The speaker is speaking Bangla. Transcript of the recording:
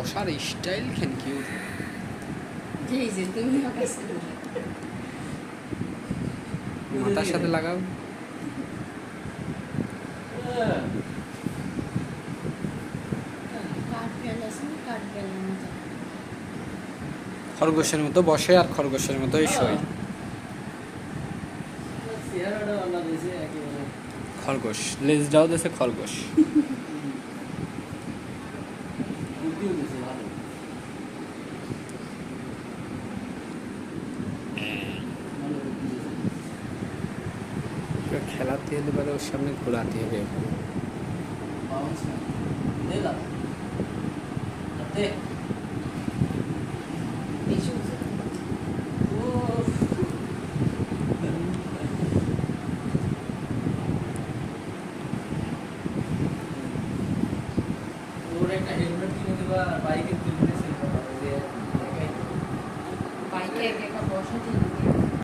বসার স্টাইল খেন কিউট মাথার সাথে লাগাও খরগোশের মতো বসে আর খরগোশের মতোই শোয় খরগোশ লেজটাও দেশে খরগোশ খেলাতে হলে পরে ওর সামনে ঘোরাতে হবে একটা হেলমেট কিনে দেবা বাইকের হেলমেট সেল করা হবে যে বাইকে একা বসা